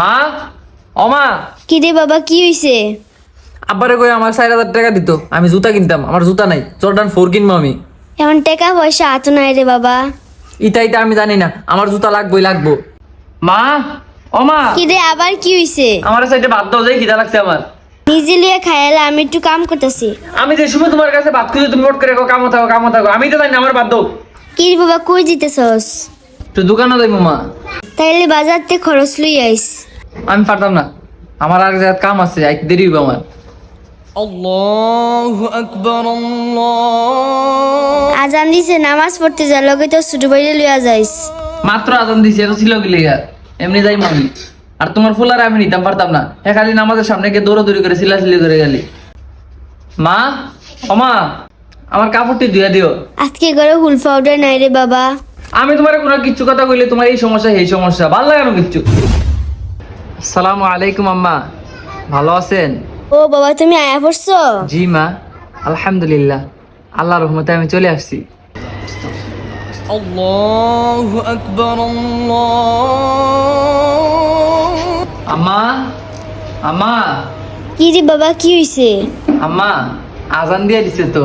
মা, ও মা, কি রে বাবা, কি হইছে? আব্বারে কই আমার 4,000 টাকা দিত, আমি জুতা কিনতাম, আমার জুতা নাই, জর্ডান 4 কিনবো আমি। এখন টাকা পয়সা হাতে নাই রে বাবা। ইটা আমি জানি না, আমার জুতা লাগবোই লাগবো। মা, ও মা, কি রে আবার কি হইছে? আমার সাইডে ভাত দাও, যাই খিদা লাগছে আমার। নিজে লিয়ে খাইলে আমি একটু কাম করতেছি। আমি যে সময় তোমার কাছে ভাত খুঁজে তুমি নোট করে কামো থাকো, আমি তো জানি না, আমার ভাত দাও। কি রে বাবা, কই দিতেছস? তো দোকানে যাইবো মা। তাইলে বাজার থেকে খরচ লই আইস। আমি পারতাম না, আমার আর জায়গায় কাম আছে, এক দেরি হইব আমার। আল্লাহু আকবার আল্লাহ। আজান দিছে, নামাজ পড়তে যা, লগে তো ছোট বাইরে লইয়া যাইস। মাত্র আজান দিছি, এত ছিল কি লেগা? এমনি যাই আমি। আর তোমার ফুলার আমি নিতাম পারতাম না, খালি নামাজের সামনে গিয়ে দৌড়াদৌড়ি করে চিল্লাচিল্লি করে গেলি। মা, ও মা, আমার কাপড়টি ধুয়ে দিও। আজকে ঘরে হুল পাউডার নাই রে বাবা। আমি তোমার কোনো কিচ্ছু কথা কইলে তোমার এই সমস্যা এই সমস্যা, ভালো লাগে না কিচ্ছু। আসসালামু আলাইকুম আম্মা, ভালো আছেন? ও বাবা, তুমি আয়া পড়ছো? জি মা, আলহামদুলিল্লাহ, আল্লাহর রহমতে আমি চলে আসছি। আল্লাহু আকবার আল্লাহ। আম্মা, আম্মা, কি রে বাবা, কি হইছে? আম্মা, আজান দিয়ে দিছে তো,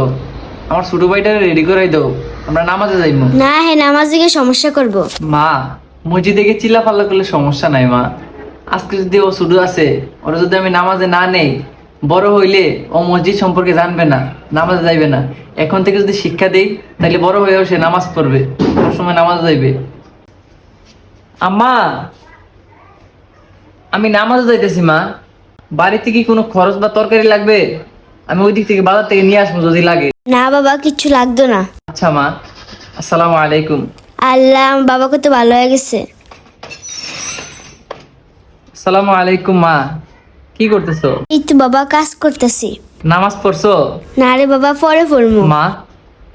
আমার ছোট ভাইটা রেডি করাই দাও, আমরা নামাজে যাইবো। না, হে নামাজ দিকে সমস্যা করব। মা, মসজিদে গিয়ে চিল্লা পাল্লা করলে সমস্যা নাই মা। আজকে যদি ও ছোট আছে, ওরা যদি আমি নামাজে না নেই, বড় হইলে ও মসজিদ সম্পর্কে জানবে না, নামাজে যাইবে না। এখন থেকে যদি শিক্ষা দেই, তাহলে বড় হয়েও সে নামাজ পড়বে, সবসময় নামাজে যাইবে। আম্মা, আমি নামাজে যাইতেছি মা। বাড়িতে কি কোনো খরচ বা তরকারি লাগবে? আমি ওই দিক থেকে বাজার থেকে নিয়ে আসবো যদি লাগে। না বাবা, কিচ্ছু লাগতো না। আচ্ছা মা, আসসালামু আলাইকুম। আল্লাহ, আমার বাবা কত ভালো হয়ে গেছে। আসসালামু আলাইকুম মা, কি করতেছো? এই তো বাবা, কাজ করতেছি। নামাজ পড়ছো? না রে বাবা, পরে পড়বো। মা,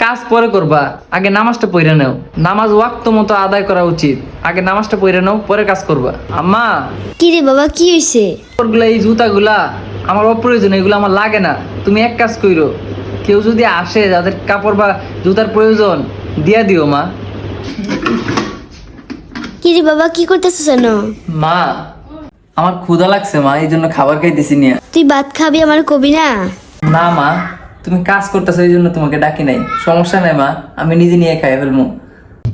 কাজ পরে করবা, আগে নামাজটা পড়ে নাও। নামাজ ওয়াক্ত মতো আদায় করা উচিত, আগে নামাজটা পড়ে নাও, পরে কাজ করবা। আম্মা, কি রে বাবা, কি হইছে? কাপড়গুলা, এই জুতাগুলা আমার অপ্রয়োজন, এগুলো আমার লাগে না। তুমি এক কাজ কইরো, কেউ যদি আসে যাদের কাপড় বা জুতার প্রয়োজন, দিয়া দিও মা। কি রে বাবা, কি করতেছিস যেন? মা, আমার ক্ষুধা লাগছে মা, এই জন্য খাবার খাইতেছি নিয়ে। তুই ভাত খাবি, আমার কবি না? না মা, তুমি কাজ করতেছো এই জন্য তোমাকে ডাকি নাই, সমস্যা নাই মা, আমি নিজে নিয়ে খাই ফেলবো।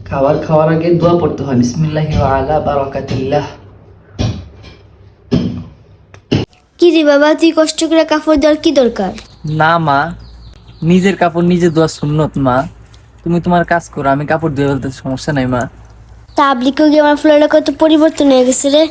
খাবার খাওয়ার আগে দোয়া পড়তে হয়, বিসমিল্লাহি ওয়া আলা বারাকাতিল্লাহ। কি রে বাবা, তুই কষ্ট করে কাপড় দেওয়ার কি দরকার? না মা, নিজের কাপড় নিজে ধোয়া সুন্নত মা। তুমি তোমার কাজ করো, আমি কাপড় ধুয়ে ফেলতে সমস্যা নাই মা। তাবলিকে গিয়ে আমার ফ্লোরে কত পরিবর্তন হয়ে গেছে রে।